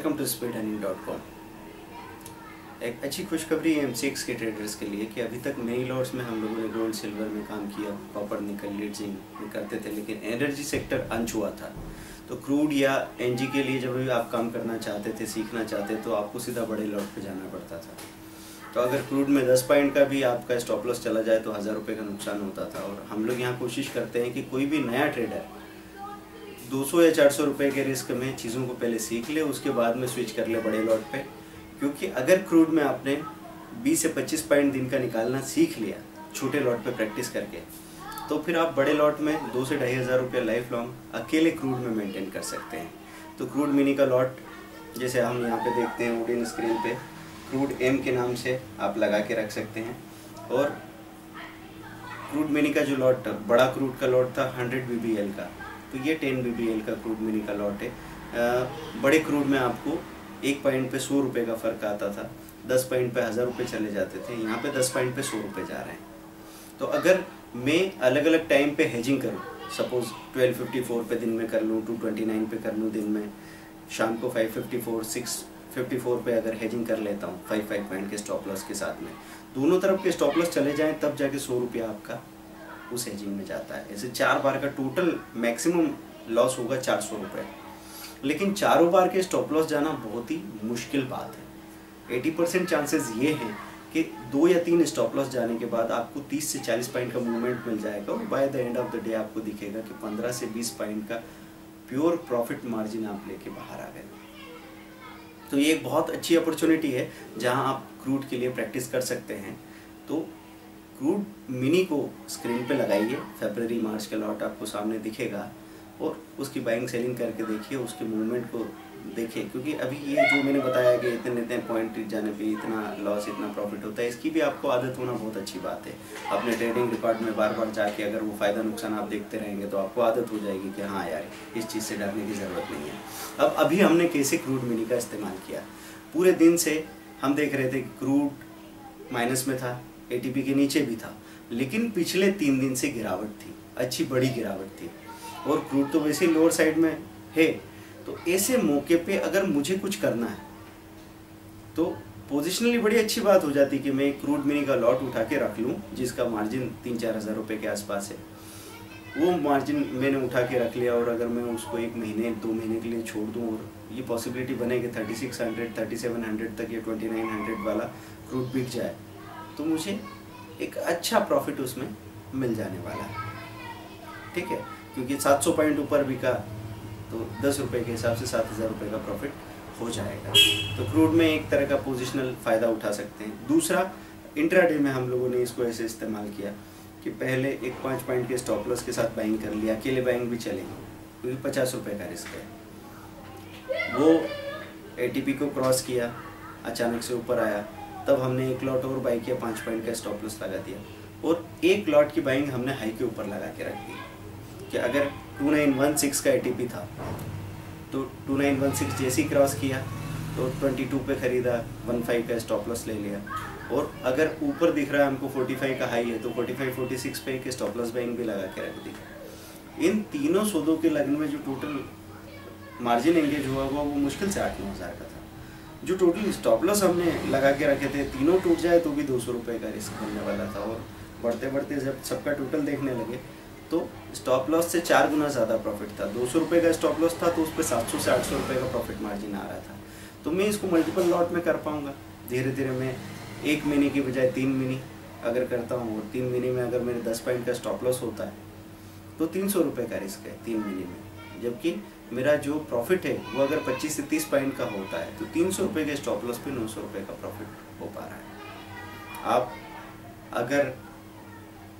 Welcome to speedhunting.com। एक अच्छी खुशखबरी है MCX के ट्रेडर्स के लिए कि अभी तक मिनी लॉट्स में हम लोगों ने गोल्ड सिल्वर में काम किया, कॉपर निकल लीड जिंक में करते थे, लेकिन एनर्जी सेक्टर अनछुआ था। तो क्रूड या एनजी के लिए जब भी आप काम करना चाहते थे, सीखना चाहते तो आपको सीधा बड़े लॉट पे जाना पड़ता था। तो अगर क्रूड में 10 पॉइंट का भी आपका स्टॉप लॉस चला जाए तो 1000 रुपये का नुकसान होता था। और हम लोग यहाँ कोशिश करते हैं कि कोई भी नया ट्रेडर 200 या 400 रुपये के रिस्क में चीज़ों को पहले सीख ले, उसके बाद में स्विच कर ले बड़े लॉट पे। क्योंकि अगर क्रूड में आपने 20 से 25 पॉइंट दिन का निकालना सीख लिया छोटे लॉट पे प्रैक्टिस करके, तो फिर आप बड़े लॉट में 2 से 2500 रुपये लाइफ लॉन्ग अकेले क्रूड में मेंटेन कर सकते हैं। तो क्रूड मिनी का लॉट जैसे हम यहाँ पे देखते हैं वुडन स्क्रीन पे, क्रूड एम के नाम से आप लगा के रख सकते हैं। और क्रूड मिनी का जो लॉट बड़ा क्रूड का लॉट था 100 BBL का, तो ये 10 BBL का क्रूड मिनी का लॉट है। बड़े क्रूड में आपको 1 पॉइंट पे 100 रुपये का फ़र्क आता था, 10 पॉइंट पे 1000 रुपये चले जाते थे, यहाँ पे 10 पॉइंट पे 100 रुपये जा रहे हैं। तो अगर मैं अलग अलग टाइम पे हेजिंग करूँ, सपोज 1254 पे दिन में कर लूँ, 229 पे कर लूँ दिन में, शाम को 554 654 पे अगर हेजिंग कर लेता हूँ 5 पॉइंट के स्टॉप लॉस के साथ में, दोनों तरफ के स्टॉप लॉस चले जाएँ तब जाके 100 रुपया आपका उस हेजिंग में जाता है। ऐसे 4 बार का टोटल मैक्सिमम लॉस होगा 400 रुपये। लेकिन चारों बार के स्टॉप लॉस जाना बहुत ही मुश्किल बात है। 80% चांसेस ये हैं कि 2 या 3 स्टॉप लॉस जाने के बाद आपको 30 से 40 पॉइंट का मूवमेंट मिल जाएगा और by the end of the day आपको दिखेगा कि 15 से 20 पॉइंट का प्योर प्रॉफिट मार्जिन आप लेके बाहर आ गए। तो ये एक बहुत अच्छी अपॉर्चुनिटी है जहां आप क्रूड के लिए प्रैक्टिस कर सकते हैं। तो क्रूड मिनी को स्क्रीन पे लगाइए, फरवरी मार्च का लॉट आपको सामने दिखेगा और उसकी बाइंग सेलिंग करके देखिए, उसके मूवमेंट को देखिए। क्योंकि अभी ये जो मैंने बताया कि इतने पॉइंट जाने पे इतना लॉस इतना प्रॉफिट होता है, इसकी भी आपको आदत होना बहुत अच्छी बात है। अपने ट्रेडिंग रिकॉर्ड में बार बार जाके अगर वो फ़ायदा नुकसान आप देखते रहेंगे तो आपको आदत हो जाएगी कि हाँ यार इस चीज़ से डरने की ज़रूरत नहीं है। अब अभी हमने कैसे क्रूड मिनी का इस्तेमाल किया, पूरे दिन से हम देख रहे थे कि क्रूड माइनस में था, ATP के नीचे भी था, लेकिन पिछले 3 दिन से गिरावट थी, अच्छी बड़ी गिरावट थी। और क्रूड तो वैसे लोअर साइड में है। तो ऐसे मौके पे अगर मुझे कुछ करना है तो पोजिशनली बड़ी अच्छी बात हो जाती कि मैं क्रूड मिनी का लॉट उठा के रख लूँ जिसका मार्जिन 3-4 हज़ार रुपये के आसपास है। वो मार्जिन मैंने उठा के रख लिया और अगर मैं उसको 1 महीने 2 महीने के लिए छोड़ दूँ और ये पॉसिबिलिटी बने कि 3600 3700 तक या 2900 वाला क्रूड बिक जाए तो मुझे एक अच्छा प्रॉफिट उसमें मिल जाने वाला है। ठीक है, क्योंकि 700 पॉइंट ऊपर बिका तो 10 रुपये के हिसाब से 7000 रुपये का प्रॉफिट हो जाएगा। तो क्रूड में एक तरह का पोजिशनल फ़ायदा उठा सकते हैं। दूसरा, इंट्राडे में हम लोगों ने इसको ऐसे इस्तेमाल किया कि पहले एक 5 पॉइंट के स्टॉप लॉस के साथ बाइंग कर लिया, अकेले बाइंग भी चलेगी क्योंकि 50 रुपये का रिस्क है। वो ATP को क्रॉस किया, अचानक से ऊपर आया, तब हमने एक लॉट और बाई किया, 5 पॉइंट का स्टॉप लॉस लगा दिया और एक लॉट की बाइंग हमने हाई के ऊपर लगा के रख दी कि अगर 2916 का ATP था तो 2916 जैसे ही क्रॉस किया तो 22 पे ख़रीदा, 15 का स्टॉप लॉस ले लिया। और अगर ऊपर दिख रहा है हमको 45 का हाई है तो 45-46 पे एक स्टॉप लॉस बाइंग भी लगा के रख दी। इन तीनों सौदों के लगन में जो टोटल मार्जिन एंगेज हुआ वो मुश्किल से 8-9 हज़ार का था। जो टोटल स्टॉप लॉस हमने लगा के रखे थे, तीनों टूट जाए तो भी 200 रुपये का रिस्क बनने वाला था। और बढ़ते बढ़ते जब सबका टोटल देखने लगे तो स्टॉप लॉस से 4 गुना ज़्यादा प्रॉफिट था। 200 रुपये का स्टॉप लॉस था तो उस पर 700 से 800 रुपये का प्रॉफिट मार्जिन आ रहा था। तो मैं इसको मल्टीपल लॉट में कर पाऊँगा। धीरे धीरे मैं 1 महीने की बजाय 3 महीने अगर करता हूँ और 3 महीने में अगर मेरे 10 पॉइंट का स्टॉप लॉस होता है तो 300 रुपये का रिस्क है 3 महीने में। जबकि मेरा जो प्रॉफिट है वो अगर 25 से 30 पॉइंट का होता है तो 300 रुपये के स्टॉप लॉस पे 900 रुपये का प्रॉफिट हो पा रहा है। आप अगर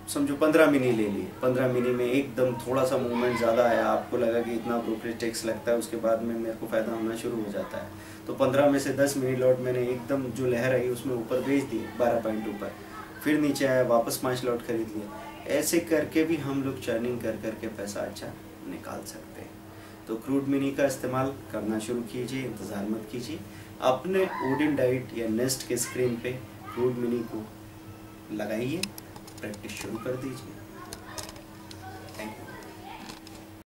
समझो 15 मिनी ले लिए, 15 मिनी में एकदम थोड़ा सा मूवमेंट ज़्यादा आया, आपको लगा कि इतना ब्रोकरेज टैक्स लगता है, उसके बाद में मेरे को फ़ायदा होना शुरू हो जाता है, तो 15 में से 10 मिनी लॉट मैंने एकदम जो लहर आई उसमें ऊपर बेच दी 12 पॉइंट ऊपर, फिर नीचे आया वापस 5 लॉट खरीद लिया। ऐसे करके भी हम लोग चर्निंग कर करके पैसा अच्छा निकाल सकते हैं। तो क्रूड मिनी का इस्तेमाल करना शुरू कीजिए, इंतज़ार मत कीजिए। अपने वुडन डाइट या नेस्ट के स्क्रीन पे क्रूड मिनी को लगाइए, प्रैक्टिस शुरू कर दीजिए।